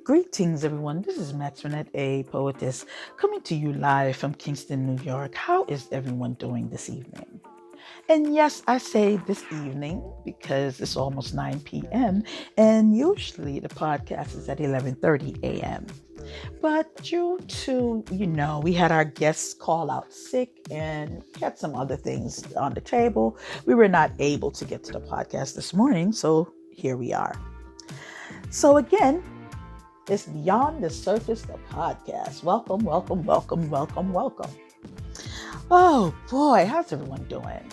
Greetings, everyone. This is Maxwell, a poetess, coming to you live from Kingston, New York. How is everyone doing this evening? And yes, I say this evening because it's almost 9 p.m. and usually the podcast is at 11:30 a.m. But due to, we had our guests call out sick and we had some other things on the table, we were not able to get to the podcast this morning. So here we are. So again, it's Beyond the Surface, the podcast. Welcome, welcome, welcome, welcome, welcome. Oh boy, how's everyone doing?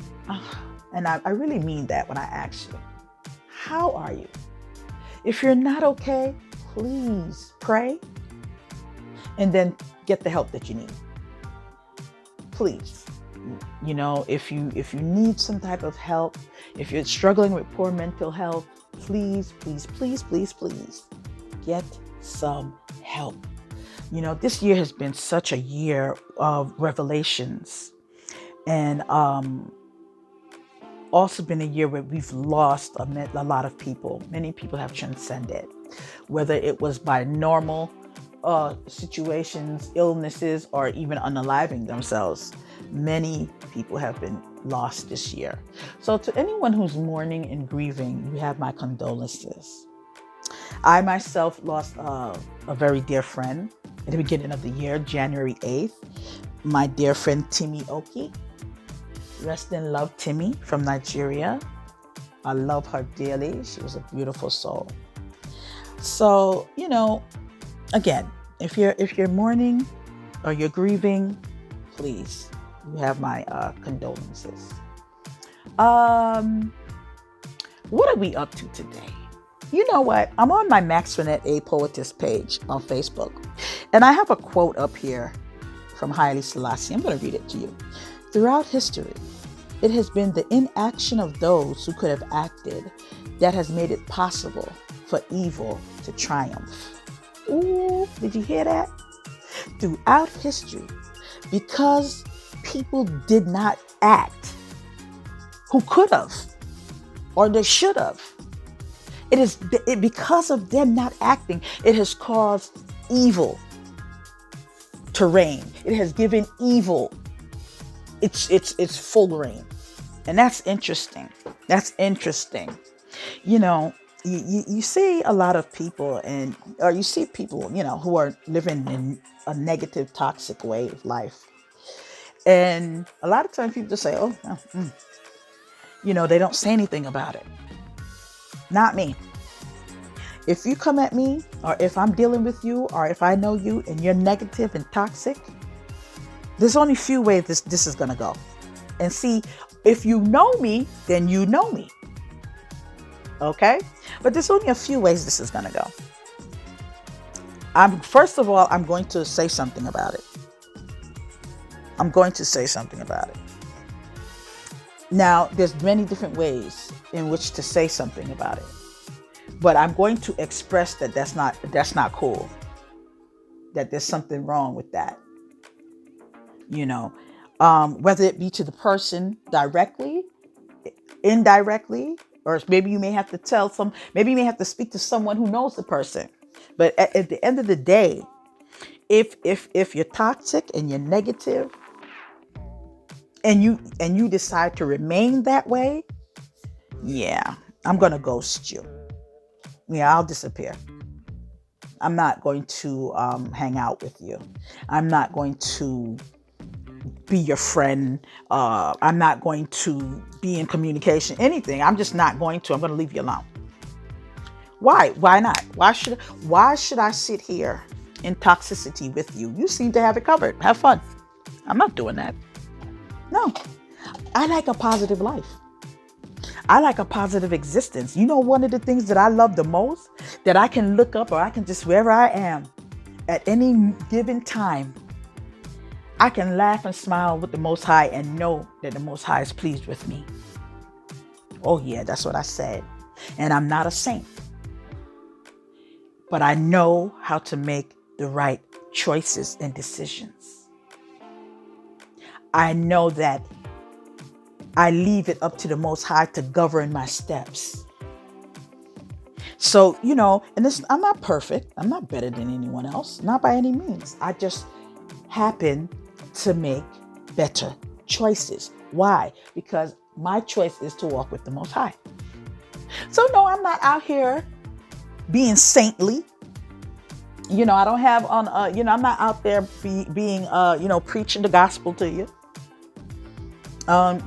And I really mean that when I ask you, how are you? If you're not okay, please pray and then get the help that you need. Please. If you need some type of help, if you're struggling with poor mental health, please, please, please, please, please get some help. This year has been such a year of revelations, and also been a year where we've lost a lot of people. Many people have transcended, whether it was by normal situations, illnesses, or even unaliving themselves. Many people have been lost this year. So to anyone who's mourning and grieving, you have my condolences. I myself lost a very dear friend at the beginning of the year, January 8th. My dear friend Timmy Oki. Rest in love, Timmy from Nigeria. I love her dearly. She was a beautiful soul. So, again, if you're mourning or you're grieving, please, you have my condolences. What are we up to today? You know what? I'm on my Max Renette, a poetess page on Facebook, and I have a quote up here from Haile Selassie. I'm going to read it to you. Throughout history, it has been the inaction of those who could have acted that has made it possible for evil to triumph. Ooh, did you hear that? Throughout history, because people did not act who could have or they should have, because of them not acting, it has caused evil to reign. It has given evil its full reign. And that's interesting. That's interesting. You see a lot of people or you see people, who are living in a negative, toxic way of life. And a lot of times people just say, oh, no, they don't say anything about it. Not me. If you come at me, or if I'm dealing with you, or if I know you and you're negative and toxic, there's only a few ways this is going to go. And see, if you know me, then you know me. Okay? But there's only a few ways this is going to go. First of all, I'm going to say something about it. Now, there's many different ways in which to say something about it. But I'm going to express that that's not cool. That there's something wrong with that. Whether it be to the person directly, indirectly, or maybe you may have to speak to someone who knows the person. But at the end of the day, if you're toxic and you're negative and you decide to remain that way, yeah, I'm going to ghost you. Yeah, I'll disappear. I'm not going to hang out with you. I'm not going to be your friend. I'm not going to be in communication, anything. I'm just not going to. I'm going to leave you alone. Why? Why not? Why should I sit here in toxicity with you? You seem to have it covered. Have fun. I'm not doing that. No. I like a positive life. I like a positive existence. One of the things that I love the most, that I can look up or I can just wherever I am at any given time, I can laugh and smile with the Most High and know that the Most High is pleased with me. Oh yeah, that's what I said. And I'm not a saint, but I know how to make the right choices and decisions. I know that I leave it up to the Most High to govern my steps. So, and this, I'm not perfect. I'm not better than anyone else, not by any means. I just happen to make better choices. Why? Because my choice is to walk with the Most High. So, no, I'm not out here being saintly. I don't have on, I'm not out there being, preaching the gospel to you.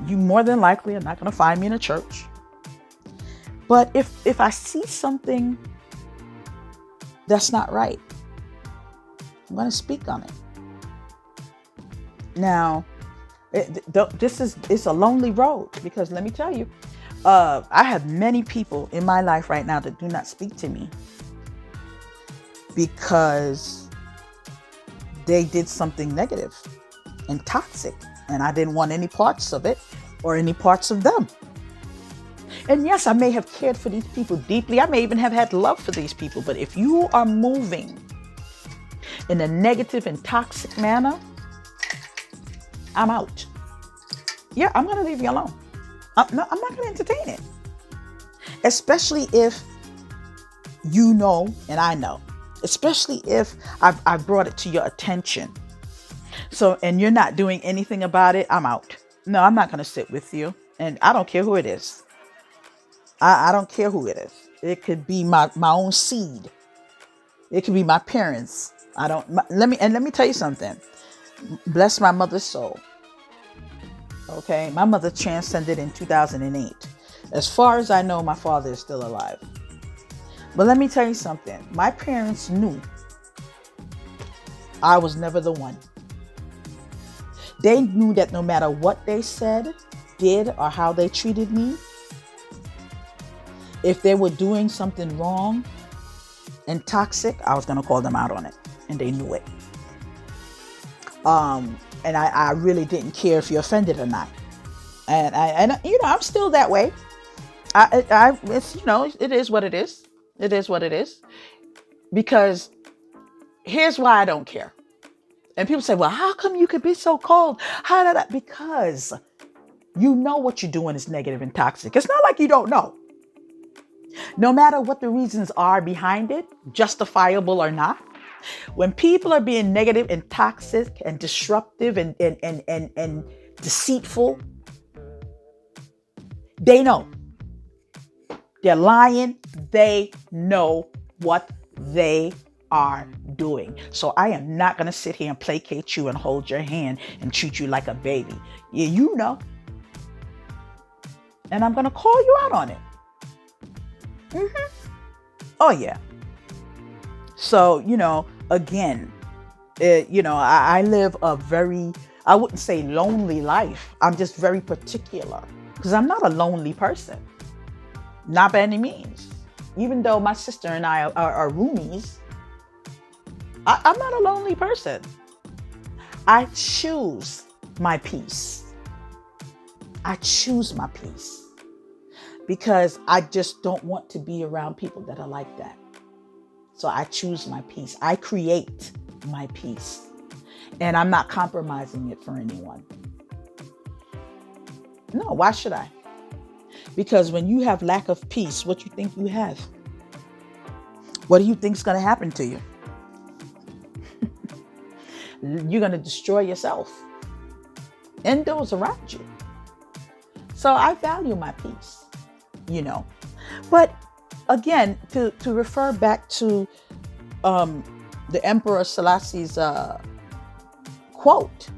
You more than likely are not going to find me in a church. But if I see something that's not right, I'm going to speak on it. Now, it's a lonely road, because let me tell you, I have many people in my life right now that do not speak to me because they did something negative and toxic, and I didn't want any parts of it or any parts of them. And yes, I may have cared for these people deeply. I may even have had love for these people. But if you are moving in a negative and toxic manner, I'm out. Yeah, I'm going to leave you alone. I'm not going to entertain it. Especially if you know and I know. Especially if I've brought it to your attention. So, and you're not doing anything about it, I'm out. No, I'm not going to sit with you. And I don't care who it is. I don't care who it is. It could be my own seed. It could be my parents. Let me tell you something. Bless my mother's soul. Okay. My mother transcended in 2008. As far as I know, my father is still alive. But let me tell you something. My parents knew I was never the one. They knew that no matter what they said, did, or how they treated me, if they were doing something wrong and toxic, I was going to call them out on it. And they knew it. And I really didn't care if you're offended or not. And I'm still that way. It's, it is what it is. It is what it is. Because here's why I don't care. And people say, well, how come you could be so cold? Because you know what you're doing is negative and toxic. It's not like you don't know. No matter what the reasons are behind it, justifiable or not, when people are being negative and toxic and disruptive and deceitful, they know. They're lying. They know what they are doing. So I am not going to sit here and placate you and hold your hand and treat you like a baby. Yeah, you know. And I'm going to call you out on it. Oh, yeah. So, again, I live a very, I wouldn't say lonely life. I'm just very particular because I'm not a lonely person. Not by any means. Even though my sister and I are roomies, I'm not a lonely person. I choose my peace. I choose my peace. Because I just don't want to be around people that are like that. So I choose my peace. I create my peace. And I'm not compromising it for anyone. No, why should I? Because when you have lack of peace, what you think you have? What do you think is going to happen to you? You're going to destroy yourself and those around you. So I value my peace. But again, to refer back to the Emperor Selassie's quote,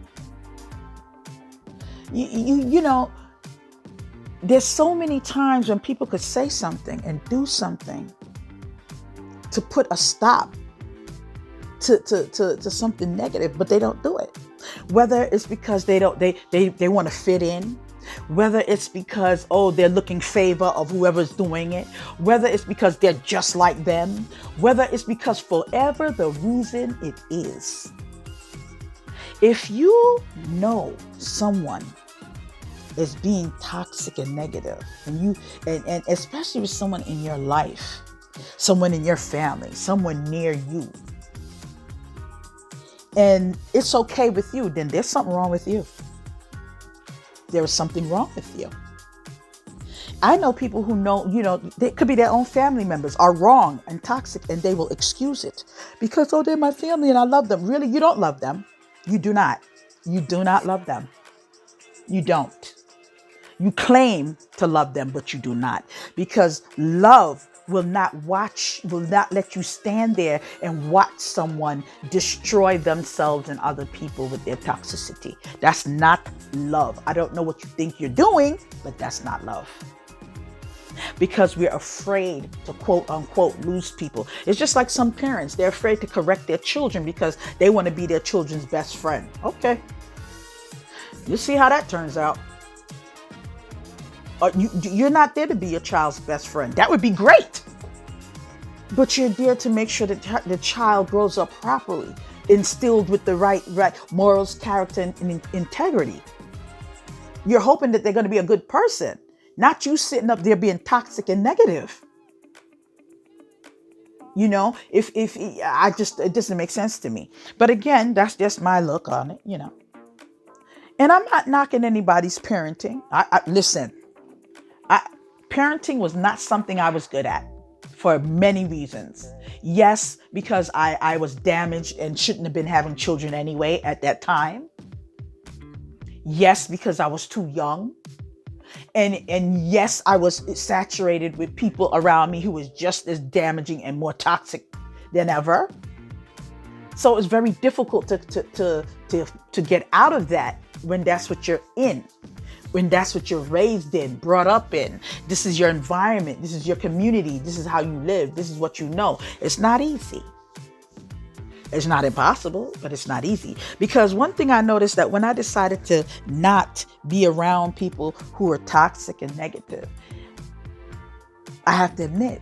there's so many times when people could say something and do something to put a stop to something negative, but they don't do it. Whether it's because they want to fit in, whether it's because, they're looking favor of whoever's doing it, whether it's because they're just like them, whether it's because forever the reason it is. If you know someone is being toxic and negative, and especially with someone in your life, someone in your family, someone near you, and it's okay with you, then there's something wrong with you. There is something wrong with you. I know people who know, they could be their own family members are wrong and toxic, and they will excuse it because, oh, they're my family and I love them. Really, you don't love them. You do not. You do not love them. You don't. You claim to love them, but you do not, because love will not let you stand there and watch someone destroy themselves and other people with their toxicity. That's not love. I don't know what you think you're doing, but that's not love. Because we're afraid to quote unquote lose people. It's just like some parents, they're afraid to correct their children because they want to be their children's best friend. Okay. You see how that turns out. You're not there to be your child's best friend. That would be great. But you're there to make sure that the child grows up properly, instilled with the right morals, character, and integrity. You're hoping that they're going to be a good person, not you sitting up there being toxic and negative. It doesn't make sense to me. But again, that's just my look on it, And I'm not knocking anybody's parenting. Listen. Parenting was not something I was good at for many reasons. Yes, because I was damaged and shouldn't have been having children anyway at that time. Yes, because I was too young. And yes, I was saturated with people around me who was just as damaging and more toxic than ever. So it's very difficult to get out of that when that's what you're in. When that's what you're raised in, brought up in. This is your environment. This is your community. This is how you live. This is what you know. It's not easy. It's not impossible, but it's not easy. Because one thing I noticed, that when I decided to not be around people who are toxic and negative, I have to admit,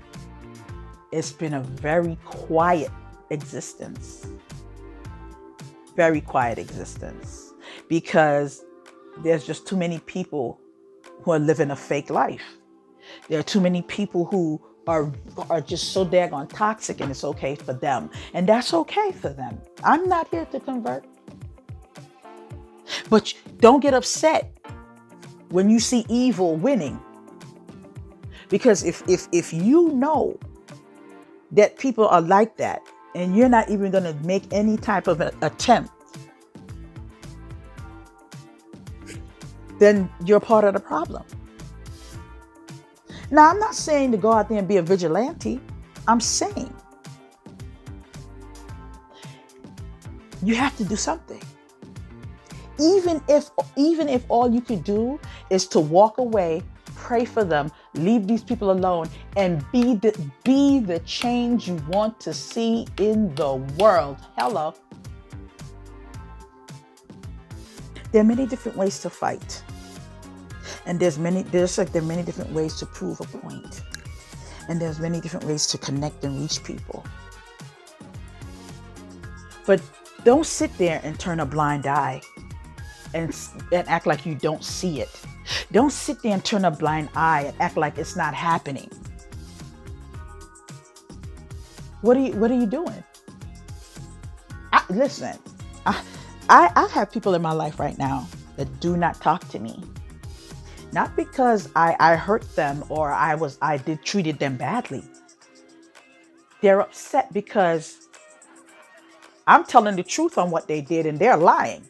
it's been a very quiet existence. Very quiet existence. Because there's just too many people who are living a fake life. There are too many people who are just so daggone toxic, and it's okay for them. And that's okay for them. I'm not here to convert. But don't get upset when you see evil winning. Because if you know that people are like that, and you're not even going to make any type of an attempt, then you're part of the problem. Now, I'm not saying to go out there and be a vigilante. I'm saying you have to do something. Even if all you could do is to walk away, pray for them, leave these people alone, and be the change you want to see in the world. Hello. There are many different ways to fight. And there are many different ways to prove a point. And there's many different ways to connect and reach people. But don't sit there and turn a blind eye and act like you don't see it. Don't sit there and turn a blind eye and act like it's not happening. What are you doing? Listen, I have people in my life right now that do not talk to me. Not because I hurt them or I treated them badly. They're upset because I'm telling the truth on what they did and they're lying.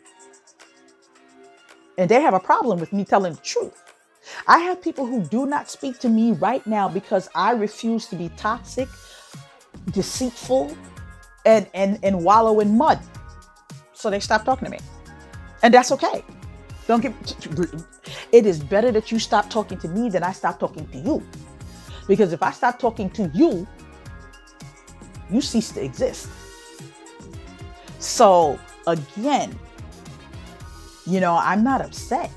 And they have a problem with me telling the truth. I have people who do not speak to me right now because I refuse to be toxic, deceitful, and wallow in mud. So they stop talking to me. And that's okay. It is better that you stop talking to me than I stop talking to you. Because if I stop talking to you, you cease to exist. So again, I'm not upset.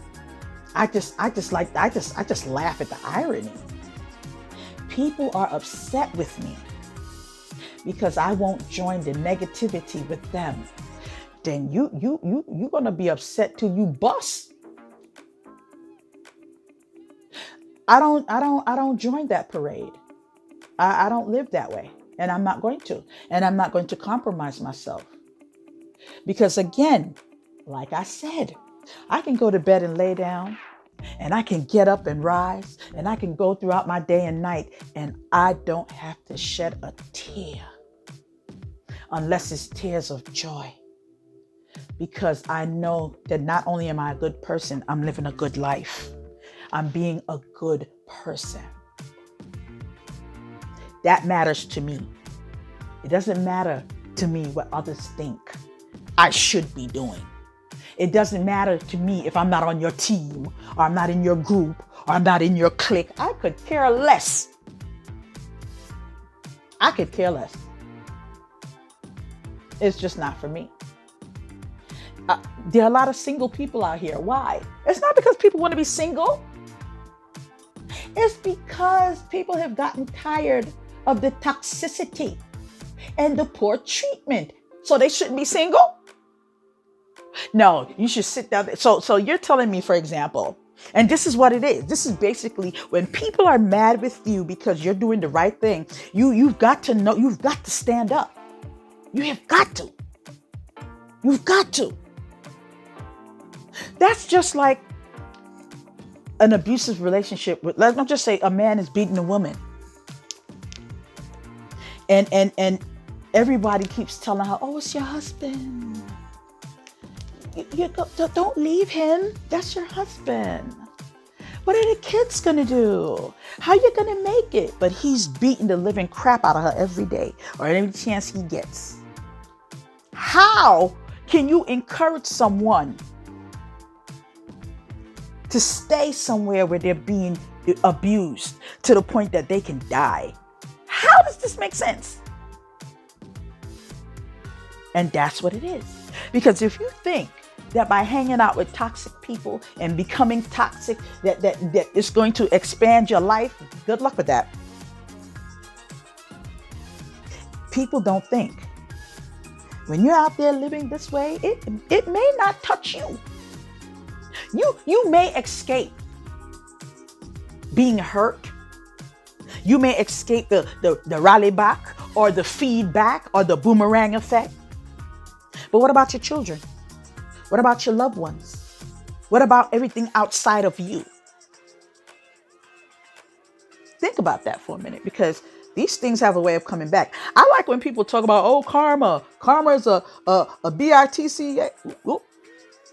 I just laugh at the irony. People are upset with me because I won't join the negativity with them. Then you're gonna be upset till you bust. I don't join that parade. I don't live that way, and I'm not going to. And I'm not going to compromise myself. Because again, like I said, I can go to bed and lay down And I can get up and rise, and I can go throughout my day and night, and I don't have to shed a tear unless it's tears of joy. Because I know that not only am I a good person, I'm living a good life. I'm being a good person. That matters to me. It doesn't matter to me what others think I should be doing. It doesn't matter to me if I'm not on your team, or I'm not in your group, or I'm not in your clique. I could care less. I could care less. It's just not for me. There are a lot of single people out here. Why? It's not because people want to be single. It's because people have gotten tired of the toxicity and the poor treatment. So they shouldn't be single? No, you should sit down. So you're telling me, for example, and this is what it is. This is basically when people are mad with you because you're doing the right thing. You've got to know, you've got to stand up. You have got to. You've got to. That's just like an abusive relationship. Let's not just say a man is beating a woman. And everybody keeps telling her, oh, it's your husband. Don't leave him. That's your husband. What are the kids going to do? How are you going to make it? But he's beating the living crap out of her every day or every chance he gets. How can you encourage someone to stay somewhere where they're being abused to the point that they can die? How does this make sense? And that's what it is. Because if you think that by hanging out with toxic people and becoming toxic, that is going to expand your life, good luck with that. People don't think. When you're out there living this way, it may not touch you. You may escape being hurt. You may escape the rally back or the feedback or the boomerang effect. But what about your children? What about your loved ones? What about everything outside of you? Think about that for a minute, because these things have a way of coming back. I like when people talk about, oh, karma. Karma is a BITC. Well,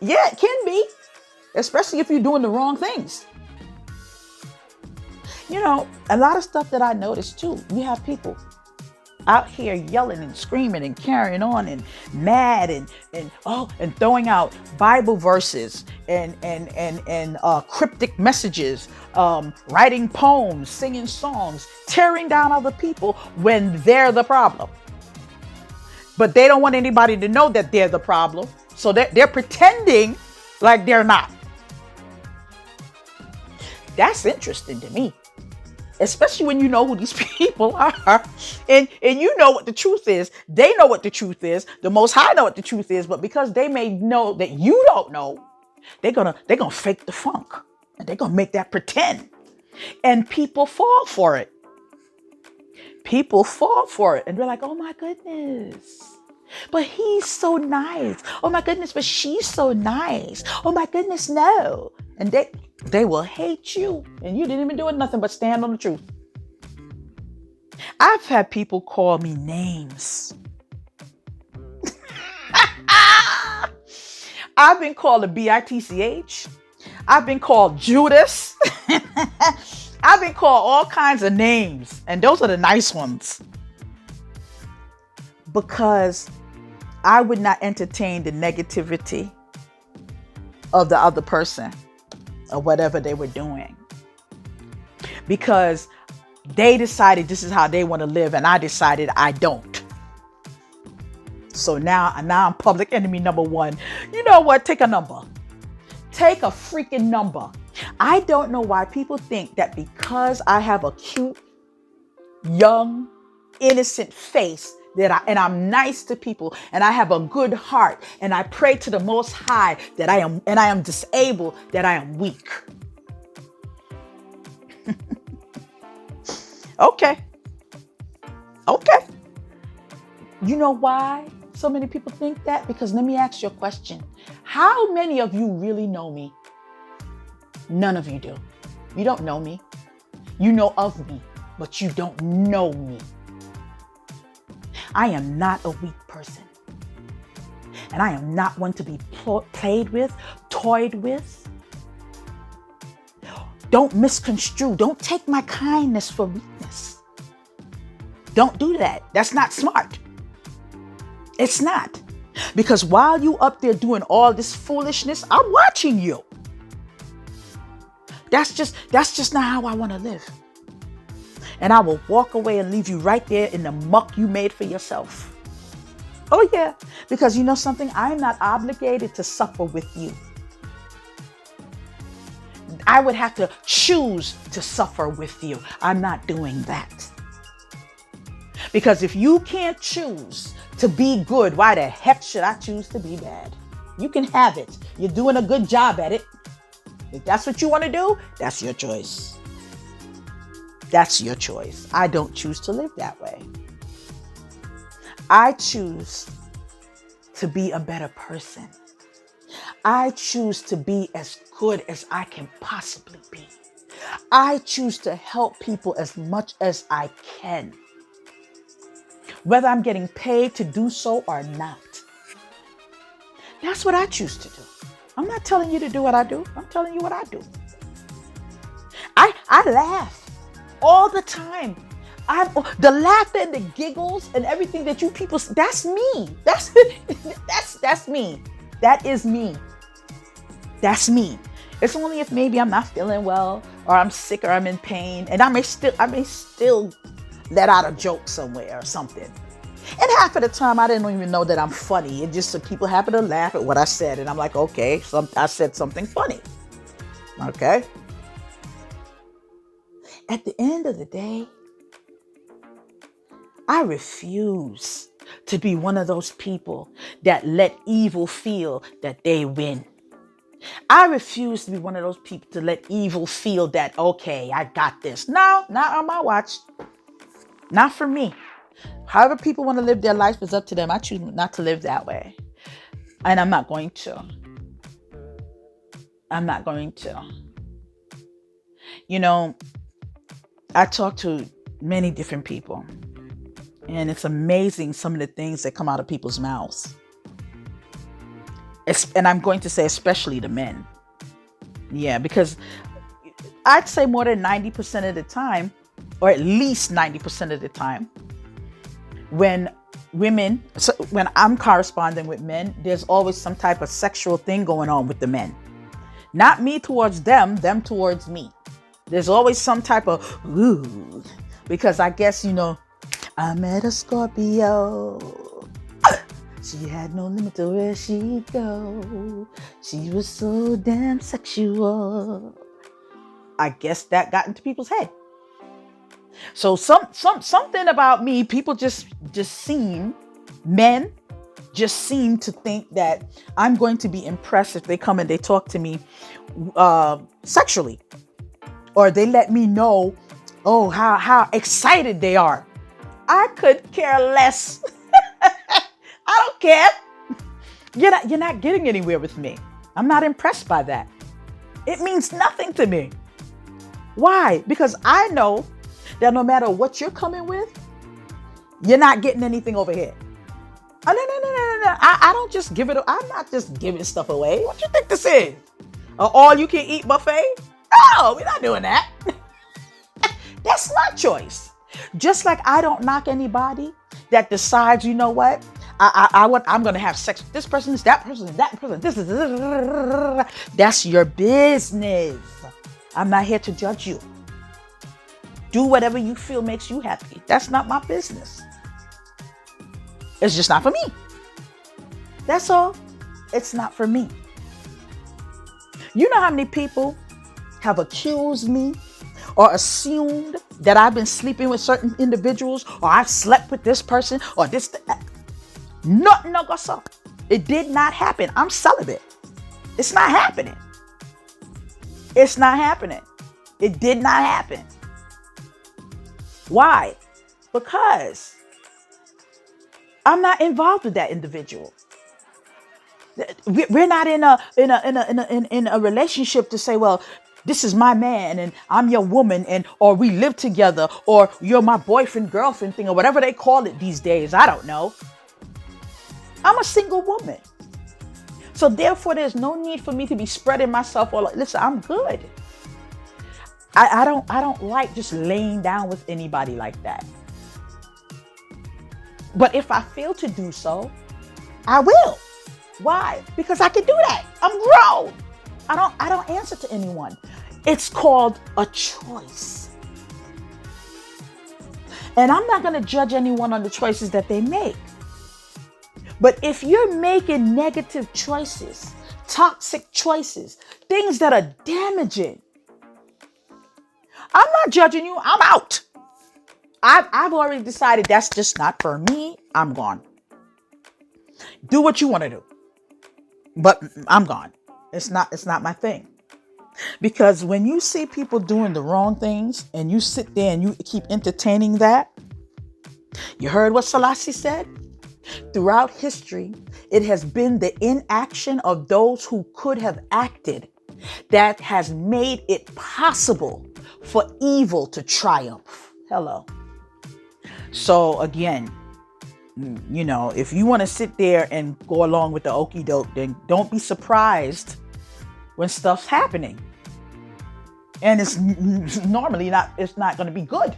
yeah, it can be, especially if you're doing the wrong things. You know, a lot of stuff that I noticed too. You have people out here yelling and screaming and carrying on and mad and throwing out Bible verses and cryptic messages, writing poems, singing songs, tearing down other people when they're the problem. But they don't want anybody to know that they're the problem. So they're pretending like they're not. That's interesting to me. Especially when you know who these people are and you know what the truth is. They know what the truth is. The Most High know what the truth is. But because they may know that you don't know, they're gonna fake the funk. And they're gonna make that pretend. And people fall for it. People fall for it. And they're like, oh my goodness. But he's so nice. Oh my goodness, but she's so nice. Oh my goodness, no. And they will hate you. And you didn't even do nothing but stand on the truth. I've had people call me names. I've been called a BITCH. I've been called Judas. I've been called all kinds of names. And those are the nice ones. Because I would not entertain the negativity of the other person or whatever they were doing. Because they decided this is how they want to live and I decided I don't. So now I'm public enemy number one. You know what? Take a number. Take a freaking number. I don't know why people think that because I have a cute, young, innocent face and I'm nice to people and I have a good heart and I pray to the Most High that I am disabled, that I am weak. Okay. You know why so many people think that? Because let me ask you a question. How many of you really know me? None of you do. You don't know me. You know of me, but you don't know me. I am not a weak person. And I am not one to be played with, toyed with. Don't misconstrue. Don't take my kindness for weakness. Don't do that. That's not smart. It's not. Because while you up there doing all this foolishness, I'm watching you. That's just not how I want to live. And I will walk away and leave you right there in the muck you made for yourself. Oh yeah, because you know something? I'm not obligated to suffer with you. I would have to choose to suffer with you. I'm not doing that. Because if you can't choose to be good, why the heck should I choose to be bad? You can have it. You're doing a good job at it. If that's what you want to do, that's your choice. That's your choice. I don't choose to live that way. I choose to be a better person. I choose to be as good as I can possibly be. I choose to help people as much as I can, whether I'm getting paid to do so or not. That's what I choose to do. I'm not telling you to do what I do. I'm telling you what I do. I laugh all the time. The laughter and the giggles and everything that you people, that's me. That's me. That is me. That's me. It's only if maybe I'm not feeling well or I'm sick or I'm in pain and I may still let out a joke somewhere or something. And half of the time I didn't even know that I'm funny. It just so people happen to laugh at what I said and I'm like, okay, I said something funny. Okay. At the end of the day, I refuse to be one of those people that let evil feel that they win. I refuse to be one of those people to let evil feel that, okay, I got this. No, not on my watch. Not for me. However people want to live their life is up to them. I choose not to live that way. And I'm not going to. I'm not going to. You know, I talk to many different people. And it's amazing some of the things that come out of people's mouths. And I'm going to say especially the men. Yeah, because I'd say more than 90% of the time, or at least 90% of the time, when I'm corresponding with men, there's always some type of sexual thing going on with the men. Not me towards them towards me. There's always some type of, ooh, because I guess, I met a Scorpio. She had no limit to where she'd go. She was so damn sexual. I guess that got into people's head. So something about me, people men just seem to think that I'm going to be impressed if they come and they talk to me sexually. Or they let me know, how excited they are. I could care less. I don't care. You're not getting anywhere with me. I'm not impressed by that. It means nothing to me. Why? Because I know that no matter what you're coming with, you're not getting anything over here. Oh, no. I don't just give it. I'm not just giving stuff away. What you think this is? An all-you-can-eat buffet? No, we're not doing that. That's my choice. Just like I don't knock anybody that decides, you know what? I'm going to have sex with this person, that person, this is. That's your business. I'm not here to judge you. Do whatever you feel makes you happy. That's not my business. It's just not for me. That's all. It's not for me. You know how many people have accused me or assumed that I've been sleeping with certain individuals or I've slept with this person or this. Nothing no go so. It did not happen. I'm celibate. It's not happening. It's not happening. It did not happen. Why? Because I'm not involved with that individual. We're not in a relationship to say, well, this is my man and I'm your woman, and or we live together, or you're my boyfriend, girlfriend thing, or whatever they call it these days. I don't know. I'm a single woman. So therefore, there's no need for me to be spreading myself all. Listen, I'm good. I don't like just laying down with anybody like that. But if I feel to do so, I will. Why? Because I can do that. I'm grown. I don't answer to anyone. It's called a choice. And I'm not going to judge anyone on the choices that they make. But if you're making negative choices, toxic choices, things that are damaging, I'm not judging you. I'm out. I've already decided that's just not for me. I'm gone. Do what you want to do. But I'm gone. It's not my thing. Because when you see people doing the wrong things and you sit there and you keep entertaining that, you heard what Selassie said? Throughout history, it has been the inaction of those who could have acted that has made it possible for evil to triumph. Hello. So again, if you want to sit there and go along with the okie doke, then don't be surprised when stuff's happening. And it's normally it's not going to be good.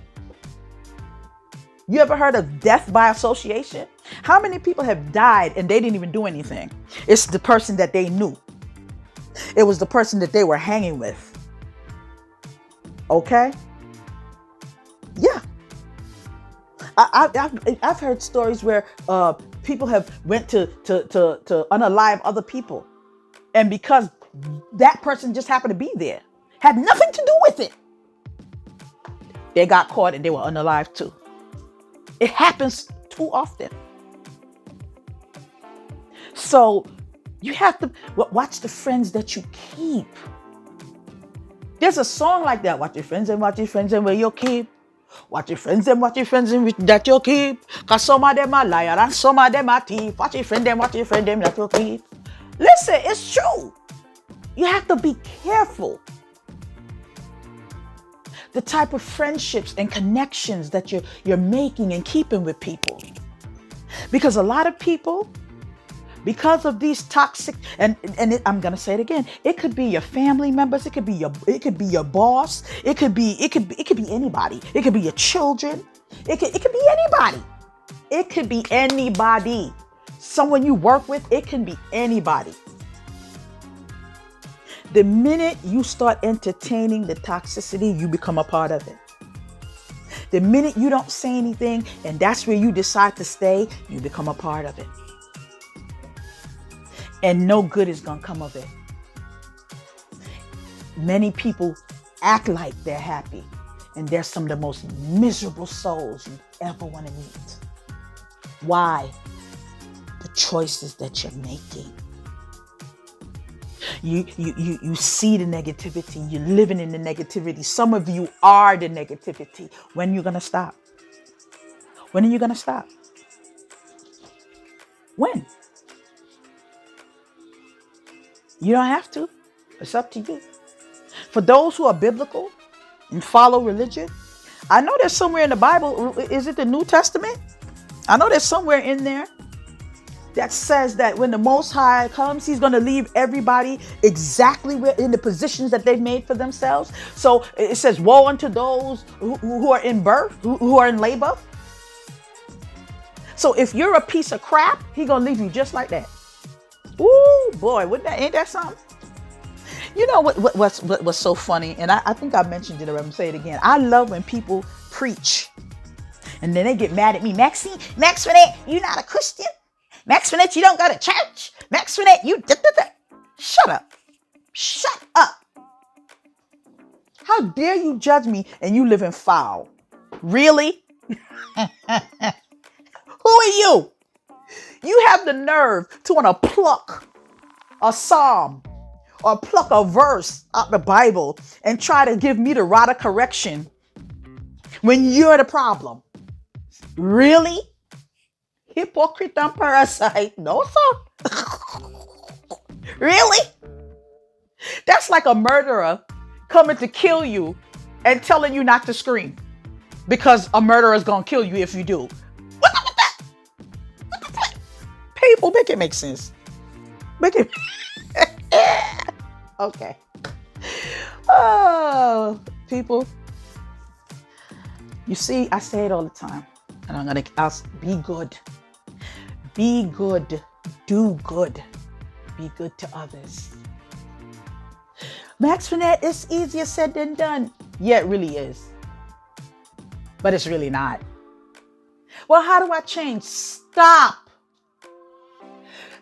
You ever heard of death by association? How many people have died and they didn't even do anything? It's the person that they knew. It was the person that they were hanging with. Okay? Yeah. I've heard stories where people have went to unalive other people. And because that person just happened to be there, had nothing to do with it, they got caught and they were unalive too. It happens too often. So you have to watch the friends that you keep. There's a song like that. Watch your friends and where you keep. Watch your friends and that you keep. Cause some of them are liar and some of them are thief. Watch your friend them that you keep. Listen, it's true. You have to be careful. The type of friendships and connections that you're making and keeping with people. Because a lot of people, because of these toxic, I'm gonna say it again, it could be your family members, it could be your boss, it could be anybody, it could be your children, it could be anybody. It could be anybody. Someone you work with, it can be anybody. The minute you start entertaining the toxicity, you become a part of it. The minute you don't say anything and that's where you decide to stay, you become a part of it. And no good is going to come of it. Many people act like they're happy, and they're some of the most miserable souls you ever want to meet. Why? The choices that you're making. You see the negativity. You're living in the negativity. Some of you are the negativity. When are you going to stop? When are you going to stop? When? You don't have to. It's up to you. For those who are biblical and follow religion, I know there's somewhere in the Bible, is it the New Testament? I know there's somewhere in there that says that when the Most High comes, he's going to leave everybody exactly in the positions that they've made for themselves. So it says, woe unto those who are in birth, who are in labor. So if you're a piece of crap, he's going to leave you just like that. Ooh, boy, ain't that something? You know what's so funny? And I think I mentioned it, or I'm going to say it again. I love when people preach and then they get mad at me. Max Finette, you're not a Christian. Max Finette, you don't go to church. Max Finette, you... Shut up. Shut up. How dare you judge me and you live in foul? Really? Who are you? You have the nerve to want to pluck a psalm or pluck a verse out the Bible and try to give me the rod of correction when you're the problem. Really? Hypocrite and parasite. No, sir. Really? That's like a murderer coming to kill you and telling you not to scream because a murderer is going to kill you if you do. What's up with that? People, make it make sense. Make it. Okay. Oh, people. You see, I say it all the time, and I'll be good. Be good. Do good. Be good to others. Max Finette, it's easier said than done. Yeah, it really is. But it's really not. Well, how do I change? Stop.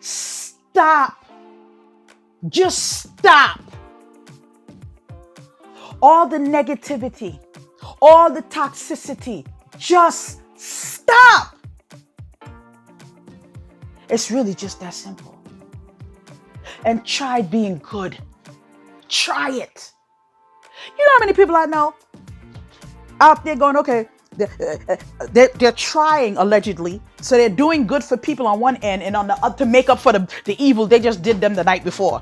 Stop. Just stop. All the negativity, all the toxicity, just stop. It's really just that simple. And try being good. Try it. You know how many people I know out there going, okay, they're trying allegedly, so they're doing good for people on one end, and on the other to make up for the evil they just did them the night before.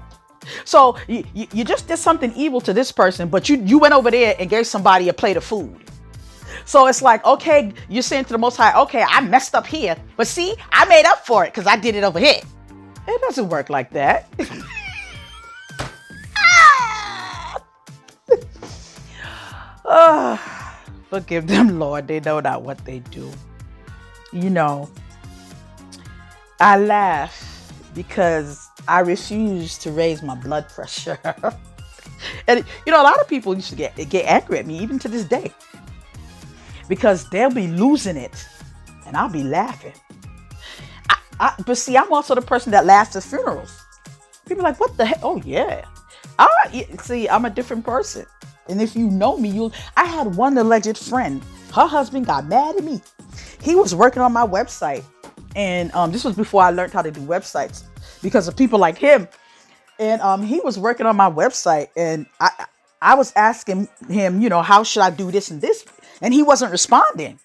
So you just did something evil to this person, but you went over there and gave somebody a plate of food. So it's like, okay, you're saying to the Most High, okay, I messed up here, but see, I made up for it because I did it over here. It doesn't work like that. Forgive them, Lord. They know not what they do. You know, I laugh because I refuse to raise my blood pressure. And, you know, a lot of people used to get angry at me, even to this day, because they'll be losing it and I'll be laughing. But see, I'm also the person that laughs at funerals. People are like, what the heck? Oh, yeah. See, I'm a different person. And if you know me, I had one alleged friend. Her husband got mad at me. He was working on my website. And this was before I learned how to do websites because of people like him. And he was working on my website. And I was asking him, you know, how should I do this and this? And he wasn't responding.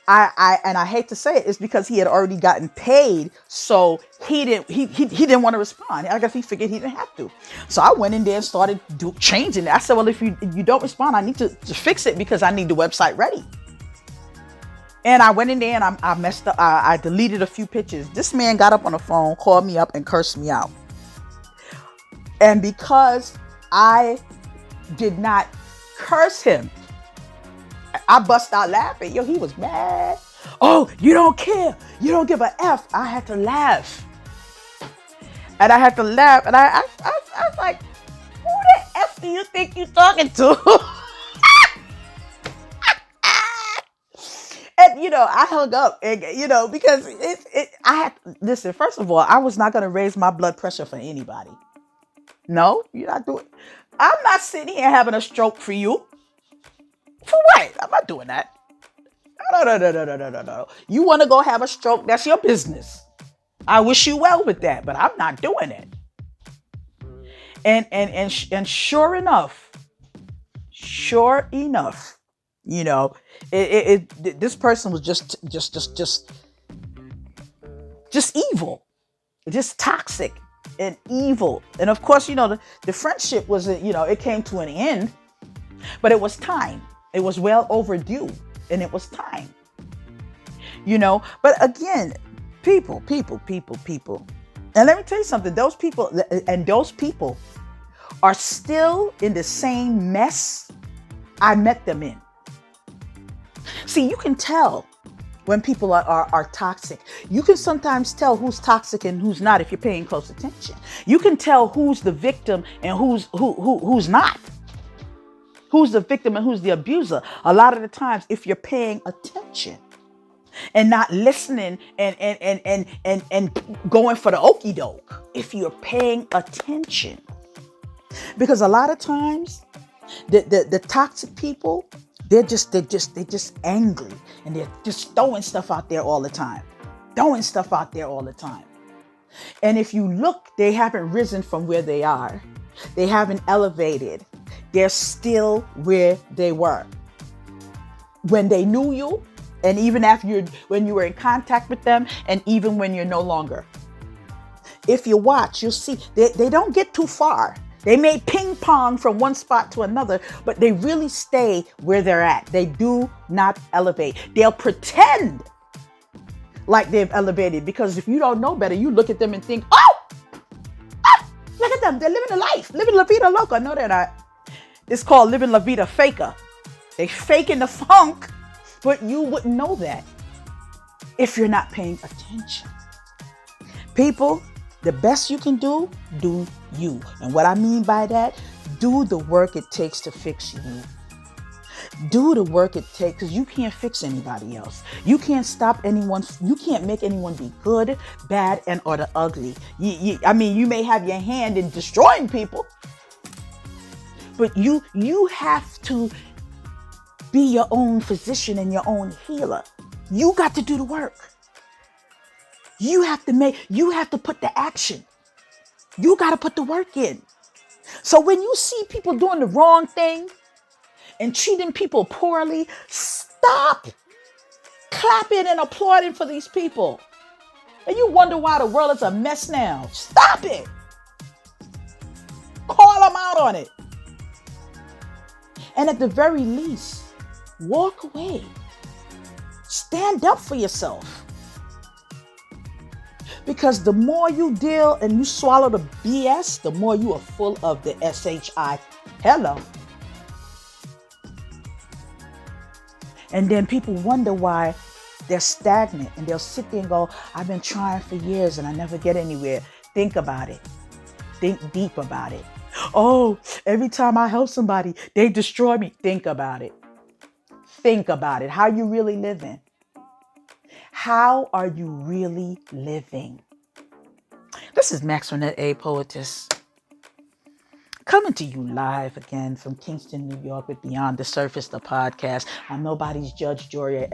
And I hate to say it, it's because he had already gotten paid, so he didn't want to respond. I guess he figured he didn't have to. So I went in there and started changing it. I said, well, if you don't respond, I need to fix it because I need the website ready. And I went in there and I messed up. I deleted a few pictures. This man got up on the phone, called me up, and cursed me out. And because I did not curse him, I bust out laughing. Yo, he was mad. Oh, you don't care. You don't give a F. I had to laugh. And I had to laugh. And I was like, who the F do you think you're talking to? And, you know, I hung up, and, you know, because listen, first of all, I was not going to raise my blood pressure for anybody. No, you're not doing. I'm not sitting here having a stroke for you. For what? I'm not doing that. No. You want to go have a stroke? That's your business. I wish you well with that, but I'm not doing it. And sure enough, you know, this person was just evil, just toxic and evil. And of course, you know, the friendship was, you know, it came to an end, but it was time. It was well overdue, and it was time, you know. But again, people. And let me tell you something. Those people are still in the same mess I met them in. See, you can tell when people are toxic. You can sometimes tell who's toxic and who's not if you're paying close attention. You can tell who's the victim and who's not. Who's the victim and who's the abuser? A lot of the times, if you're paying attention and not listening and going for the okie doke, if you're paying attention, because a lot of times the toxic people, they're just angry and they're just throwing stuff out there all the time, And if you look, they haven't risen from where they are. They haven't elevated. They're still where they were when they knew you, and even after when you were in contact with them, and even when you're no longer. If you watch, you'll see they don't get too far. They may ping pong from one spot to another, but they really stay where they're at. They do not elevate. They'll pretend like they've elevated, because if you don't know better, you look at them and think, look at them. They're living a life, living la vida loca. No, they're not. It's called living la vida faker. They faking the funk, but you wouldn't know that if you're not paying attention. People, the best you can do you. And what I mean by that, do the work it takes to fix you. Do the work it takes, because you can't fix anybody else. You can't stop anyone. You can't make anyone be good, bad, and or the ugly. You may have your hand in destroying people, but you have to be your own physician and your own healer. You got to do the work. You have to put the action. You got to put the work in. So when you see people doing the wrong thing and treating people poorly, stop clapping and applauding for these people. And you wonder why the world is a mess now. Stop it. Call them out on it. And at the very least, walk away. Stand up for yourself. Because the more you deal and you swallow the BS, the more you are full of the SHI. Hello. And then people wonder why they're stagnant, and they'll sit there and go, I've been trying for years and I never get anywhere. Think about it. Think deep about it. Oh, every time I help somebody, they destroy me. Think about it. Think about it. How you really living? How are you really living? This is Max Renette, a poetess, coming to you live again from Kingston, New York with Beyond the Surface, the podcast. I'm nobody's judge, jury, or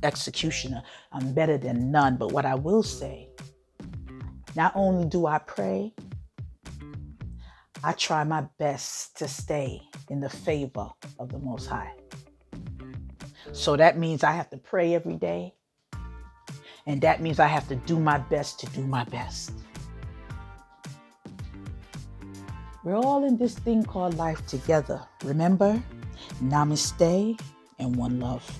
executioner. I'm better than none. But what I will say, not only do I pray, I try my best to stay in the favor of the Most High. So that means I have to pray every day. And that means I have to do my best to do my best. We're all in this thing called life together. Remember, namaste and one love.